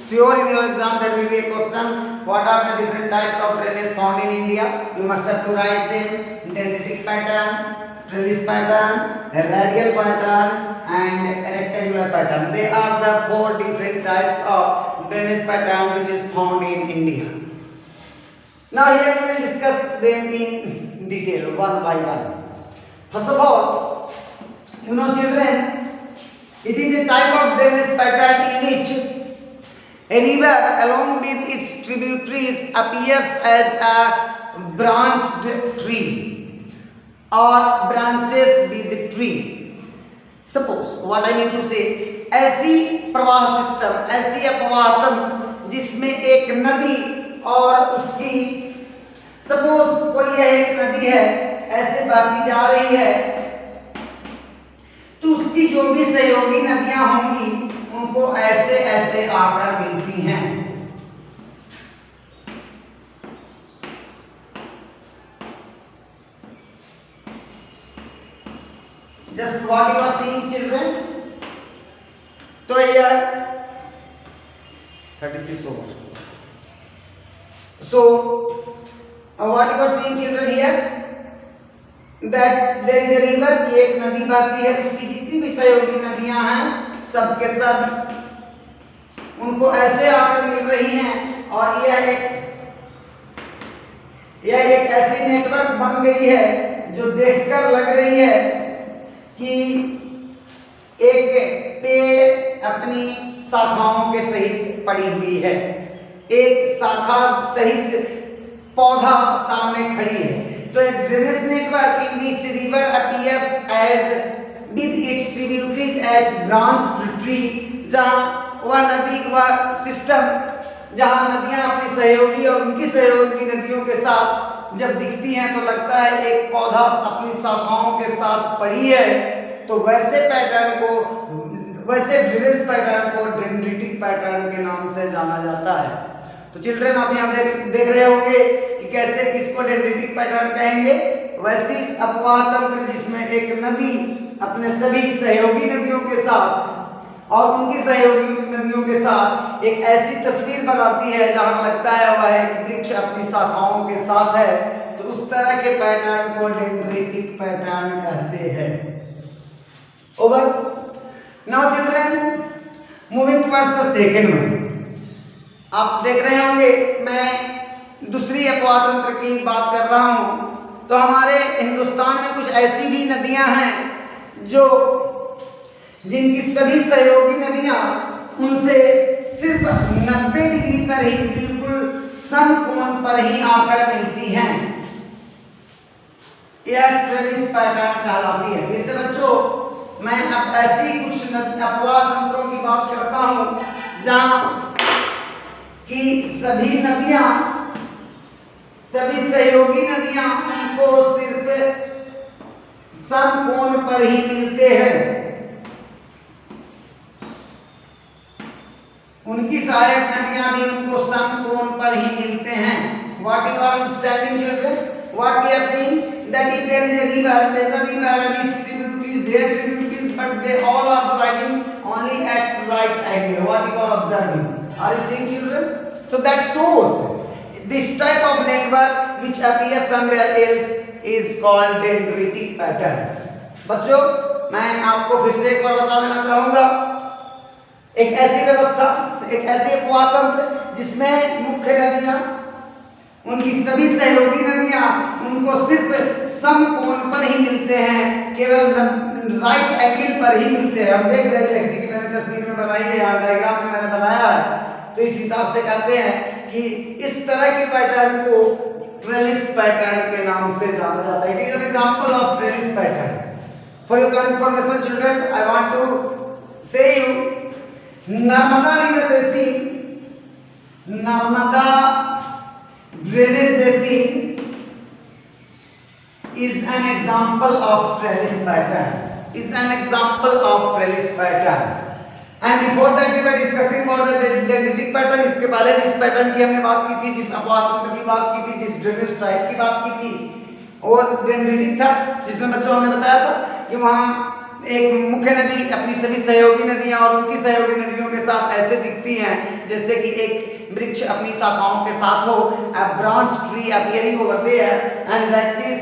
Sure, in your exam there will be a question, what are the different types of drainage found in India? You must have to write them: dendritic pattern, trellis pattern, radial pattern and rectangular pattern. They are the four different types of drainage pattern which is found in India. Now here we will discuss them in detail one by one. First of all, you know children, it is a type of drainage pattern in which a river along with its tributaries appears as a branched tree or branches with the tree. Suppose what I mean to say, ऐसी प्रवाह system, ऐसी अपवाह तंत्र जिसमें एक नदी और उसकी, सपोज कोई एक नदी है ऐसे बहती जा रही है, तो उसकी जो भी सहयोगी नदियां होंगी उनको ऐसे ऐसे आकर मिलती हैं। Just what you are seeing children, तो यह 36 over. So what you are seeing children here, that there is a river, की एक नदी बहती है, उसकी जितनी भी सहयोगी नदियां हैं सब के सब उनको ऐसे आकर मिल रही हैं और यह एक ऐसी नेटवर्क बन गई है जो देखकर लग रही है कि एक पेड़ अपनी शाखाओं के सहित पड़ी हुई है, एक शाखा सहित पौधा सामने खड़ी है। तो a drainage network in which river appears as with its tributaries as branched tree, जहाँ वह नदी वह सिस्टम जहाँ नदियाँ अपनी सहयोगी और उनकी सहयोगी नदियों के साथ जब दिखती हैं तो लगता है एक पौधा अपनी शाखाओं के साथ पड़ी है। तो वैसे ड्रेनेज पैटर्न को डेंड्रिटिक पैटर्न के नाम से जाना जाता है। तो चिल्ड्रन आप यहाँ देख रहे होंगे कि कैसे किसको डेंड्रिटिक पैटर्न कहेंगे, वैसी अपवाह तंत्र जिसमें एक नदी अपने सभी सहयोगी नदियों के साथ और उनकी सहयोगी नदियों के साथ एक ऐसी तस्वीर बनाती है जहां लगता है वह एक वृक्ष अपनी शाखाओं के साथ है, तो उस तरह के पैटर्न को डेंड्रिटिक पैटर्न कहते हैं। Over. Now children, moving towards the second one. आप देख रहे होंगे मैं दूसरी अपवाह तंत्र की बात कर रहा हूं। तो हमारे हिंदुस्तान में कुछ ऐसी भी नदियां हैं जो जिनकी सभी सहयोगी नदियां उनसे सिर्फ 90 डिग्री पर ही, बिल्कुल समकोण पर ही आकर मिलती हैं। यह ट्रेलिस पैटर्न कहलाती है। जैसे बच्चों, मैं अब ऐसी कुछ अपवाह तंत्रों की बात करता हूं जहां कि सभी नदियां, सभी सहयोगी नदियां उनको सिर्फ समकोण पर ही मिलते हैं, उनकी सहायक नदियां भी उनको समकोण पर ही मिलते हैं। What you are understanding children? What we are saying that if there is a river, there's a river and its tributaries, their tributaries, but they all are dividing only at right angle. What you are observing? Are you seeing children? So that shows this type of network which appears somewhere else is called dendritic pattern. बच्चों, मैं आपको फिर से एक बार बता देना चाहूंगा, एक ऐसी व्यवस्था, एक ऐसी अपवाह तंत्र जिसमें मुख्य नदियां, उनकी सभी सहयोगी नदियां उनको सिर्फ समकोण पर ही मिलते हैं, केवल राइट एंगल पर ही मिलते हैं। हम देख रहे हैं जैसे कि मैंने तस्वीर में बनाई है, यहाँ डायग्राम में मैंने बनाया है, तो इस हिसाब से कहते हैं कि इस तरह के पैटर्न को ट्रेलिस पैटर्न के नाम से जाना जाता है। It is an example of trellis pattern. For your information children, I want to say you Narmada river basin, Narmada drainage basin is an example of trellis pattern. is an example of trellis pattern. And before that we were discussing about the dendritic pattern. इसके पहले जिस pattern की हमने बात की थी, जिस अपवाद की बात की थी, जिस ड्रेनेज टाइप की बात की थी, वो डेंड्रिटिक था, जिसमें बच्चों हमने बताया था कि वहाँ एक मुख्य नदी अपनी सभी सहयोगी नदियां और उनकी सहयोगी नदियों के साथ ऐसे दिखती हैं जैसे कि एक वृक्ष अपनी शाखाओं के साथ हो, a branch tree appearing over there, and that is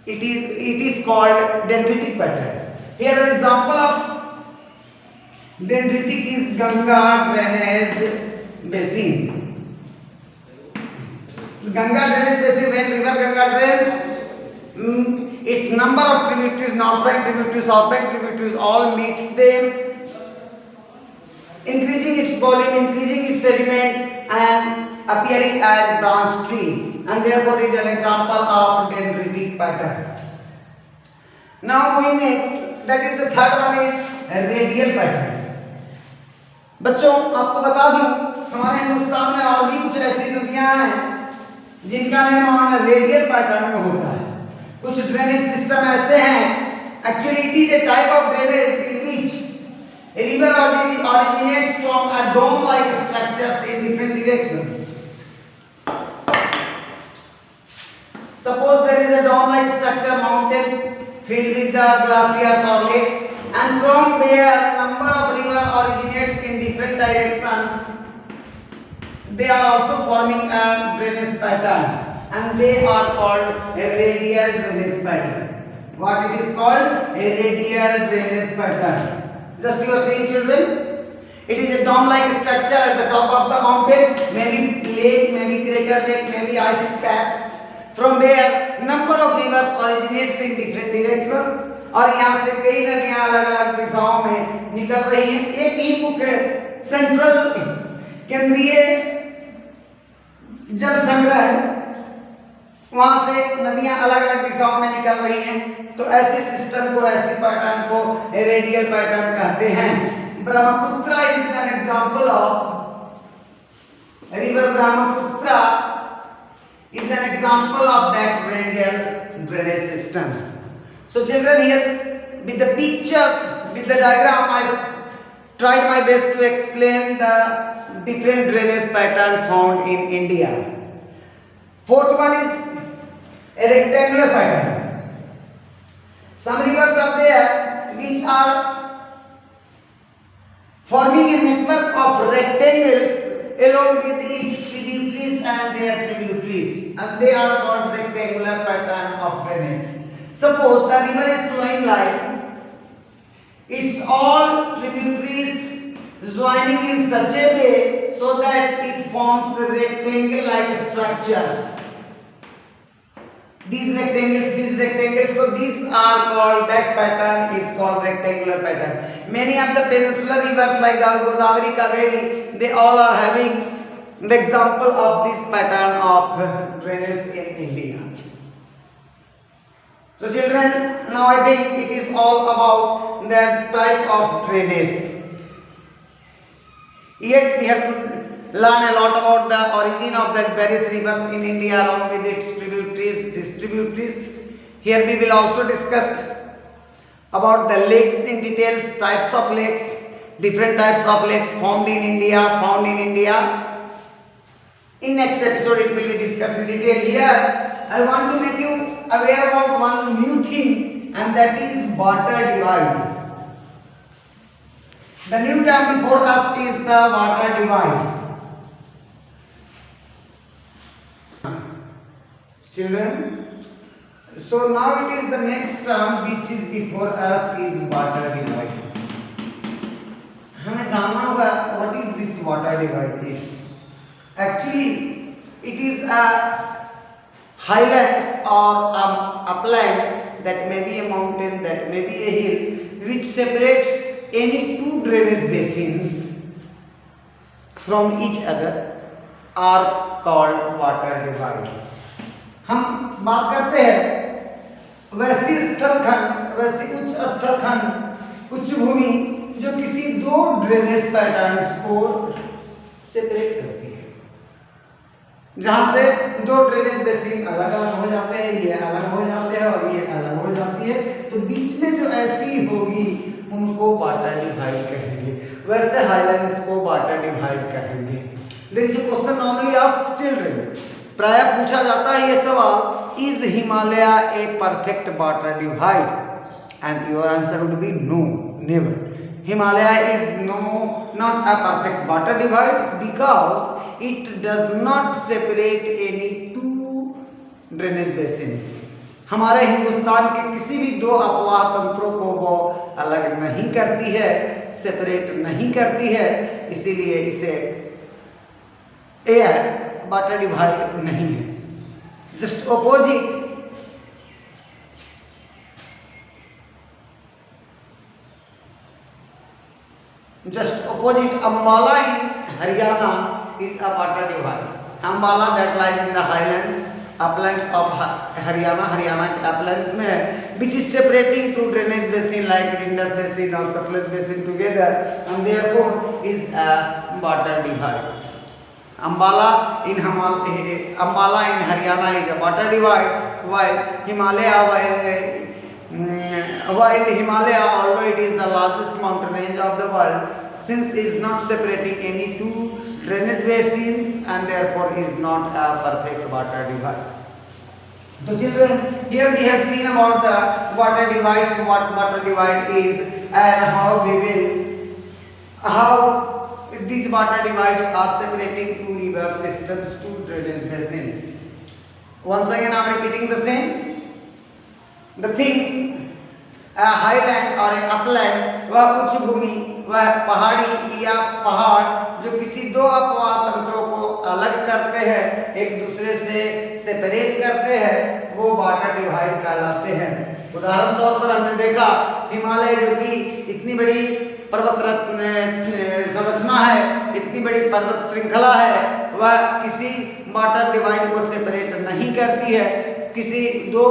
it is called dendritic pattern. Here an example of dendritic is Ganga drainage basin. Ganga drainage basin, when river Ganga drains, its number of tributaries, north bank tributaries, south bank tributaries, all meets them, increasing its volume, increasing its sediment, and appearing as branch tree, and therefore is an example of dendritic pattern. Now moving next, that is the third one is radial pattern. बच्चों आपको बता दूं, हमारे हिंदुस्तान में और भी कुछ ऐसी नदियां हैं जिनका निर्माण रेडियल पैटर्न में होता है। कुछ ड्रेनेज सिस्टम ऐसे हैं, actually it is a type of drainage in which a river originates from a dome like structures in different directions. Suppose there is a dome like structure, mountain filled with the glaciers or lakes, and from where number of river originates in different directions, they are also forming a drainage pattern, and they are called a radial drainage pattern. What it is called? A radial drainage pattern. Just you are saying, children, it is a dome-like structure at the top of the mountain, maybe lake, maybe crater lake, maybe ice caps, from where number of rivers originates in different directions, और यहाँ से कई नदियाँ अलग-अलग दिशाओं में निकल रही हैं। एक ही मुख्य सेंट्रल केंद्रीय जल संग्रह है, वहाँ से नदियाँ अलग-अलग दिशाओं में निकल रही हैं, तो ऐसे सिस्टम को, ऐसे पैटर्न को रेडियल पैटर्न कहते हैं। Brahmaputra is an example of river Brahmaputra is an example of that radial drainage system. So children, here with the pictures, with the diagram, I tried my best to explain the different drainage pattern found in India. Fourth one is a rectangular pattern. Some rivers are there which are forming a network of rectangles along with its tributaries and their tributaries, and they are called rectangular pattern of drainage. Suppose a river is flowing like its all tributaries joining in such a way so that it forms rectangle like structures. These rectangles, so these are called, that pattern is called rectangular pattern. Many of the peninsular rivers like Godavari, Kaveri, they all are having the example of this pattern of drainage in India. So children, now I think it is all about the type of drainage. Yet we have to learn a lot about the origin of the various rivers in India along with its tributaries, distributaries. Here we will also discuss about the lakes in details, types of lakes, different types of lakes found in India. In next episode it will be discussed in detail. Here I want to make you aware about one new thing, and that is water divide. The new term before us is the water divide. Children, so now it is the next term which is before us is water divide. हमें जानना होगा what is this water divide is. Actually, it is a highlands or upland, that may be a mountain, that may be a hill, which separates any two drainage basins from each other are called water divide. हम बात करते हैं वैसी स्थलखंड, वैसी उच्च स्थलखंड, उच्च भूमि जो किसी दो ड्रेनेज पैटर्न्स को सेपरेट करती है। जहाँ से दो ड्रेनेज बेसिन अलग अलग हो जाते हैं, ये अलग हो जाते हैं और ये अलग हो जाती है, तो बीच में जो ऐसी होगी उनको वाटर डिवाइड कहेंगे। वैसे हाईलैंड्स को वाटर डिवाइड कहेंगे। There is a question normally asked children, प्राय पूछा जाता है ये सवाल, इज Himalaya a perfect water divide? And your answer would be no, never. Himalaya is not a perfect water divide because it does not separate any two drainage basins. हमारे हिंदुस्तान के किसी भी दो अपवाह तंत्रों को वो अलग नहीं करती है, सेपरेट नहीं करती है, इसीलिए इसे वाटर डिवाइड नहीं है। Just opposite Ambala in Haryana is a water divide. Ambala that lies in the uplands of Haryana के uplands में, which is separating two drainage basin like Indus basin or Satluj basin together, and therefore is a water divide. Ambala in Haryana is a water divide, while Himalaya, although it is the largest mountain range of the world, since it is not separating any two drainage basins and therefore is not a perfect water divide. So children, here we have seen about the water divides, what water divide is, and how these water divides are separating two river systems, two drainage basins. Once again I am repeating the same. The things, a highland or a upland, वह उच्च भूमि, वह पहाड़ी या पहाड़ जो किसी दो अपवाह तंत्रों को अलग करते हैं, एक दूसरे से सेपरेट करते हैं, वो वाटर डिवाइड कहलाते हैं। उदाहरण तौर पर हमने देखा हिमालय जो कि इतनी बड़ी पर्वत संरचना है, इतनी बड़ी पर्वत श्रृंखला है, वह किसी वाटर डिवाइड को सेपरेट नहीं करती है, किसी दो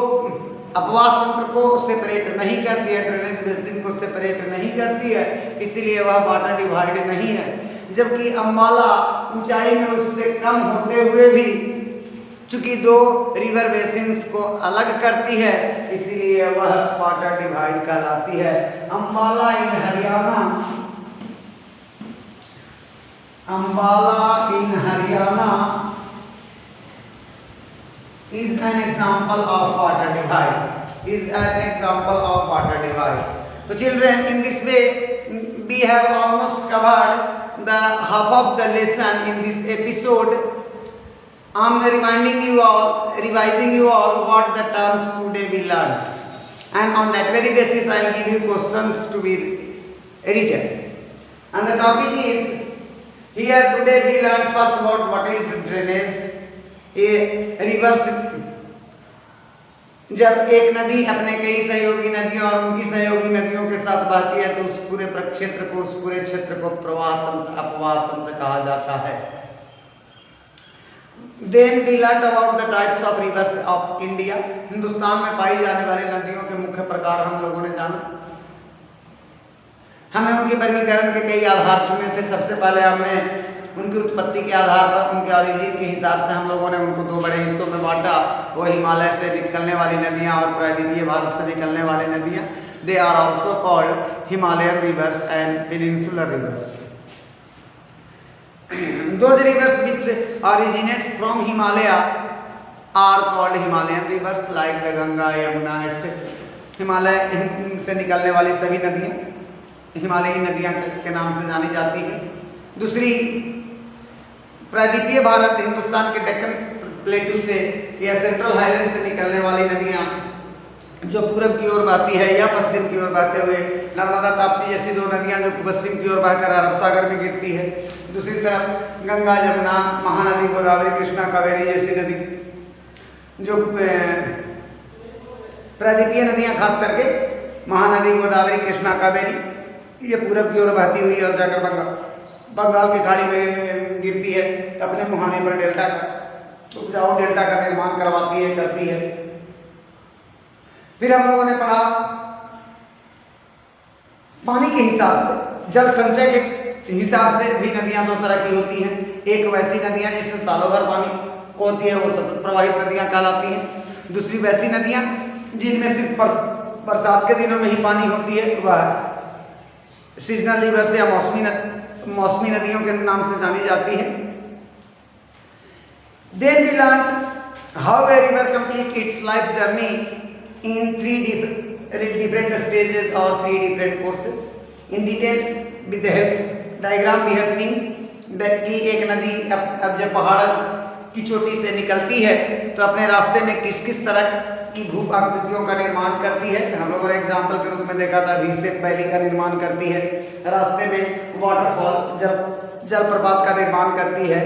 अपवाह तंत्र को सेपरेट नहीं करती है, ड्रेनेज बेसिन को सेपरेट नहीं करती है, इसीलिए वह वाटर डिवाइड नहीं है। जबकि अम्बाला ऊंचाई में उससे कम होते हुए भी चूंकि दो रिवर बेसिन्स को अलग करती है, इसीलिए वह वाटर डिवाइड कहलाती है। अम्बाला इन Haryana is an example of water divide. So children, in this way we have almost covered the half of the lesson in this episode. I am revising you all what the terms today we learned, and on that very basis I will give you questions to be written. And the topic is, here today we learned first about what is drainage. जब एक नदी अपने कई सहयोगी नदियों और उनकी सहयोगी नदियों के साथ बहती है तो उस पूरे क्षेत्र को प्रवाह तंत्र, अपवाह तंत्र कहा जाता है। Then we learned about the types of rivers of India. Hindustan में पाई जाने वाली नदियों के मुख्य प्रकार हम लोगों ने जाना। हमने उनके वर्गीकरण के कई आधार चुने थे। सबसे पहले हमने उनकी उत्पत्ति के आधार पर, उनके ओरिजिन के हिसाब से हम लोगों ने उनको दो बड़े हिस्सों में बांटा, वो हिमालय से निकलने वाली नदियाँ और प्रायद्वीपीय भारत से निकलने वाली नदियाँ। They are also called Himalayan rivers and peninsular rivers. Those rivers which originates from Himalaya are called Himalayan rivers, like the Ganga, Yamuna, etc. Himalaya से निकलने वाली सभी नदियाँ हिमालयी नदियाँ के नाम से जानी जाती हैं। दूसरी, प्रायद्वीपीय भारत, हिंदुस्तान के डेक्कन प्लेटू से या सेंट्रल हाईलैंड से निकलने वाली नदियाँ जो पूरब की ओर बहती है या पश्चिम की ओर बहते हुए, नर्मदा ताप्ती जैसी दो नदियाँ जो पश्चिम की ओर बहकर अरब सागर में गिरती है। दूसरी तरफ गंगा, जमुना, महानदी, गोदावरी, कृष्णा, कावेरी जैसी नदी जो प्रायद्वीपीय नदियाँ, खास करके महानदी, गोदावरी, कृष्णा, कावेरी, ये पूरब की ओर बहती हुई और जाकर बंगाल की खाड़ी में गिरती है, अपने मुहाने पर डेल्टा का उपजाऊ डेल्टा का निर्माण करती है। फिर हम लोगों ने पढ़ा पानी के हिसाब से, जल संचय के हिसाब से भी नदियां दो तरह की होती हैं। एक वैसी नदियां जिसमें सालों भर पानी होती है वो सतत प्रवाहित नदियाँ कहलाती हैं। दूसरी वैसी नदियाँ जिनमें सिर्फ बरसात के दिनों में ही पानी होती है वह सीजनल रिवर्स या मौसमी नदियों के नाम से जानी जाती है। Then we learned how a river completes its life journey in three different stages or three different courses. In detail, with the help diagram we have seen that कि एक नदी अब जब पहाड़ की चोटी से निकलती है तो अपने रास्ते में किस किस तरह की भू आकृतियों का निर्माण करती है। हम लोगों ने एग्जाम्पल के रूप में देखा था वी शेप वैली का निर्माण करती है, रास्ते में वाटरफॉल जलप्रपात का निर्माण करती है,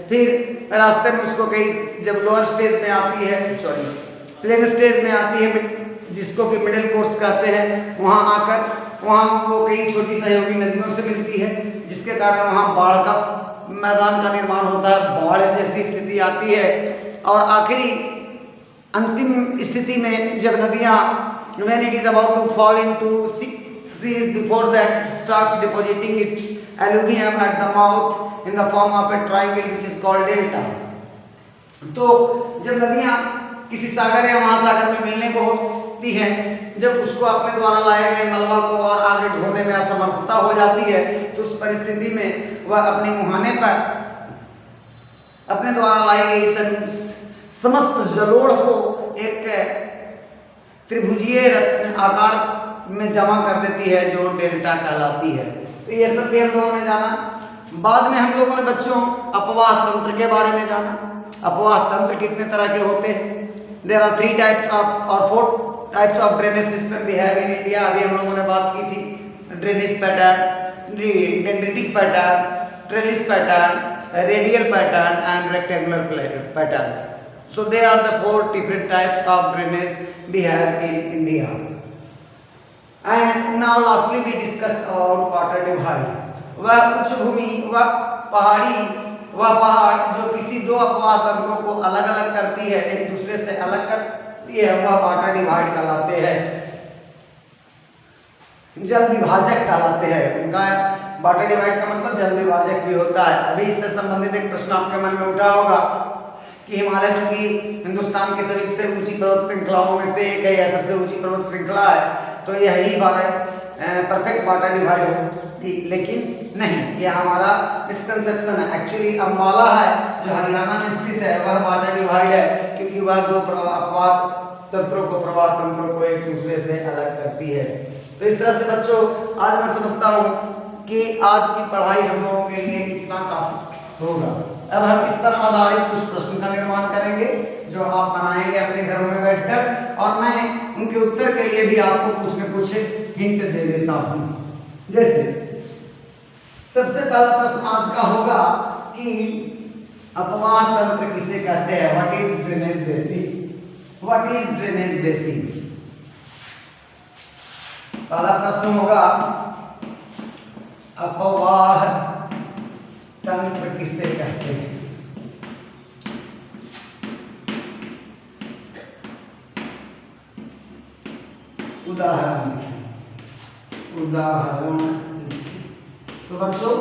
फिर रास्ते में उसको कई जब लोअर स्टेज में आती है प्लेन स्टेज में आती है जिसको कि मिडिल कोर्स कहते हैं, वहाँ आकर वहाँ वो कई छोटी सहयोगी नदियों से मिलती है जिसके कारण वहाँ बाढ़ का मैदान का निर्माण होता है, बाढ़ जैसी स्थिति आती है और आखिरी अंतिम स्थिति में जब नदियाँ when it is about to fall into seas before that it starts depositing its alluvium at the mouth in the form of a triangle which is called delta। तो जब नदियाँ किसी सागर या महासागर में मिलने को होती हैं, जब उसको अपने द्वारा लाए गए मलबा को और आगे ढोने में असमर्थता हो जाती है तो उस परिस्थिति में वह अपने मुहाने पर अपने द्वारा लाई गई समस्त जलोढ़ को एक त्रिभुजीय आकार में जमा कर देती है जो डेल्टा कहलाती है। तो ये सब भी हम लोगों ने जाना। बाद में हम लोगों ने बच्चों अपवाह तंत्र के बारे में जाना। अपवाह तंत्र कितने तरह के होते हैं? देयर आर 3 टाइप्स ऑफ और 4 टाइप्स ऑफ ड्रेनेज सिस्टम भी है इन इंडिया। अभी हम लोगों ने बात की थी drainage pattern, dendritic pattern, trellis pattern, radial pattern and rectangular pattern. So they are the 4 different types of drainage we have in India. And now lastly we discuss about water divide. वह उच्च भूमि वह पहाड़ जो किसी दो अपवाह तंत्रों को अलग अलग करती है, एक दूसरे से अलग करती है, वह वाटर डिवाइड कहलाते हैं, जल विभाजक कहलाते हैं। उनका वाटर डिवाइड का मतलब जल विभाजक भी होता है। अभी इससे संबंधित एक प्रश्न आपके मन में उठा होगा कि हिमालय चूंकि हिंदुस्तान की सभी से ऊंची पर्वत श्रृंखलाओं में से एक है या सबसे ऊंची पर्वत श्रृंखला है तो यही परफेक्ट वाटर डिवाइड होती, लेकिन नहीं, ये हमारा मिसकंसेप्शन है। एक्चुअली अम्बाला है जो हरियाणा में स्थित है वह वाटर डिवाइड है क्योंकि वह दो अपवाह तंत्रों को एक दूसरे से अलग करती है। तो इस तरह से बच्चों आज मैं समझता हूँ कि आज की पढ़ाई हम लोगों के लिए इतना काफी होगा। अब हम इस पर आधारित कुछ प्रश्न का निर्माण करेंगे जो आप बनाएंगे अपने घरों में बैठकर और मैं उनके उत्तर के लिए भी आपको कुछ न कुछ हिंट दे देता हूँ। जैसे सबसे पहला प्रश्न आज का होगा कि अपवाह तंत्र किसे कहते हैं? What is drainage basin? What is drainage basin? पहला प्रश्न होगा अपवाह तंत्र किसे कहते हैं? उदाहरण तो बच्चों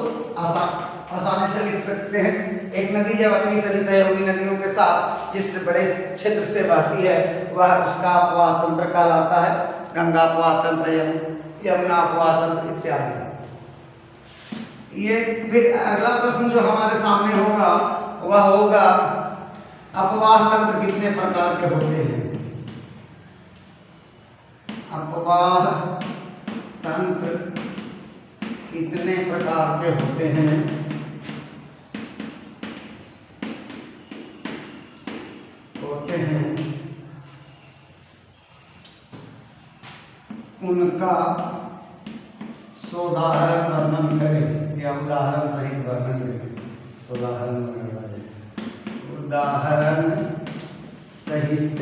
आसानी से लिख सकते हैं। एक नदी जब अपनी सभी सहयोगी नदियों के साथ जिस बड़े क्षेत्र से बहती है वह उसका अपवाह तंत्र कहलाता है। गंगा अपवाह तंत्र, यमुना अपवाह तंत्र इत्यादि। ये फिर अगला प्रश्न जो हमारे सामने होगा वह होगा अपवाह तंत्र कितने प्रकार के होते हैं? अपवाह तंत्र कितने प्रकार के होते हैं? उनका सोदाहरण वर्णन करें या उदाहरण सहित वर्णन करें। उदाहरण सहित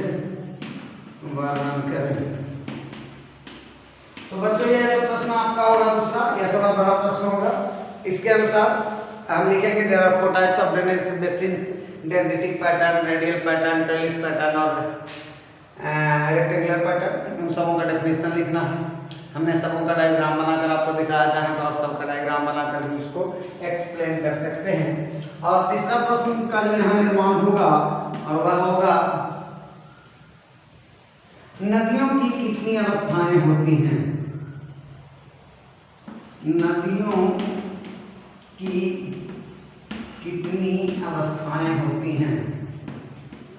वर्णन करें। तो बच्चों ये जो प्रश्न आपका होगा दूसरा, यह थोड़ा बड़ा प्रश्न होगा। इसके अनुसार हम लिखेंगे there are 4 types of drainage basin, dendritic pattern, radial pattern, trellis pattern और रेक्टेंगुलर पैटर्न। उन सबों का डेफिनेशन लिखना है। हमने सबों का डायग्राम बनाकर आपको दिखाया, चाहे तो आप सबका डायग्राम बनाकर भी उसको एक्सप्लेन कर सकते हैं। और तीसरा प्रश्न का जो यहाँ निर्माण होगा और वह होगा नदियों की कितनी अवस्थाएं होती हैं। नदियों की कितनी अवस्थाएं होती हैं।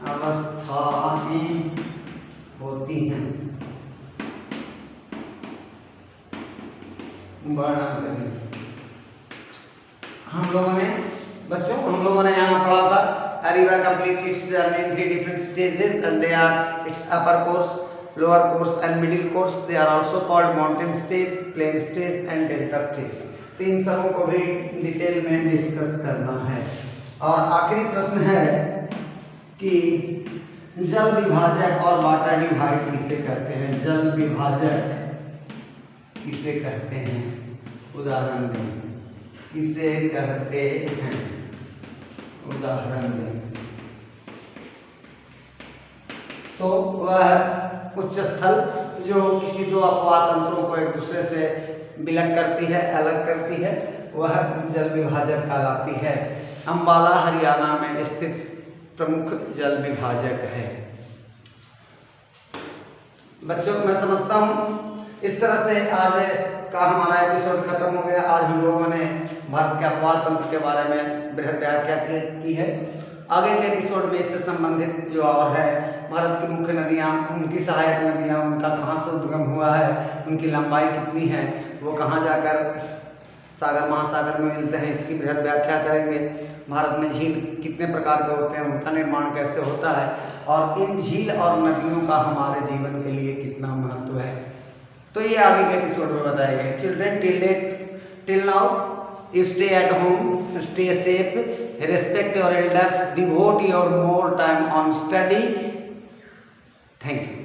अवस्थाएं होती हैं। हम लोगों ने बच्चों यहाँ पढ़ा था a river complete its journey in 3 different stages and they are its upper course, lower course and middle course. They are also called mountain stage, plain stage and delta stage. तो इन सबों को भी डिटेल में discuss करना है। और आखिरी प्रश्न है कि जल विभाजक और वाटर डिवाइड किसे कहते हैं। जल विभाजक किसे कहते हैं, उदाहरण दें। किसे कहते हैं, उदाहरण दें। तो वह उच्च स्थल जो किसी दो अपवाह तंत्रों को एक दूसरे से विलग करती है, अलग करती है, वह जल विभाजक कहलाती है। अंबाला हरियाणा में स्थित प्रमुख जल विभाजक है। बच्चों मैं समझता हूँ इस तरह से आज का हमारा एपिसोड खत्म हो गया। आज हम लोगों ने भारत के अपवाह तंत्र के बारे में बृहद व्याख्या की है। आगे के एपिसोड में इससे संबंधित जो और है, भारत की मुख्य नदियाँ, उनकी सहायक नदियाँ, उनका कहाँ से उद्गम हुआ है, उनकी लंबाई कितनी है, वो कहाँ जाकर सागर महासागर में मिलते हैं, इसकी बृहद व्याख्या करेंगे। भारत में झील कितने प्रकार के होते हैं, उनका निर्माण कैसे होता है और इन झील और नदियों का हमारे जीवन के लिए कितना महत्व है, तो ये आगे के एपिसोड में बताएंगे। Children till now you stay at home, stay safe, respect your elders, devote your more time on study. Thank you.